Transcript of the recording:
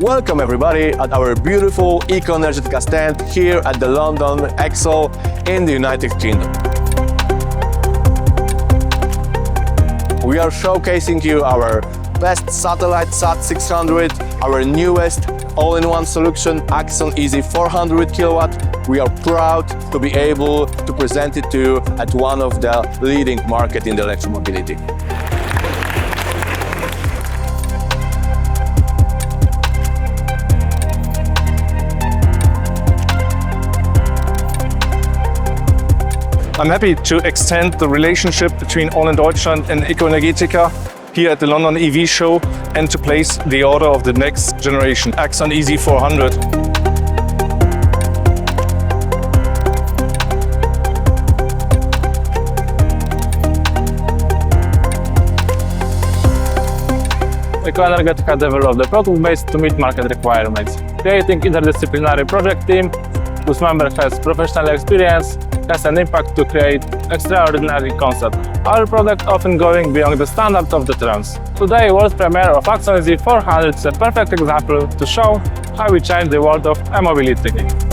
Welcome everybody at our beautiful Ekoenergetyka stand here at the London Axon in the United Kingdom. We are showcasing you our best satellite SAT600, our newest all-in-one solution Axon Easy 400 kilowatt. We are proud to be able to present it to you at one of the leading market in the electromobility. I'm happy to extend the relationship between All in Deutschland and Ekoenergetyka here at the London EV show and to place the order of the next generation Axon Easy 400. Ekoenergetyka developed the product base to meet market requirements, creating interdisciplinary project team whose member has professional experience, has an impact to create extraordinary concept. Our product often going beyond the standard of the trends. Today, world premiere of Axon Easy 400 is a perfect example to show how we change the world of e-mobility.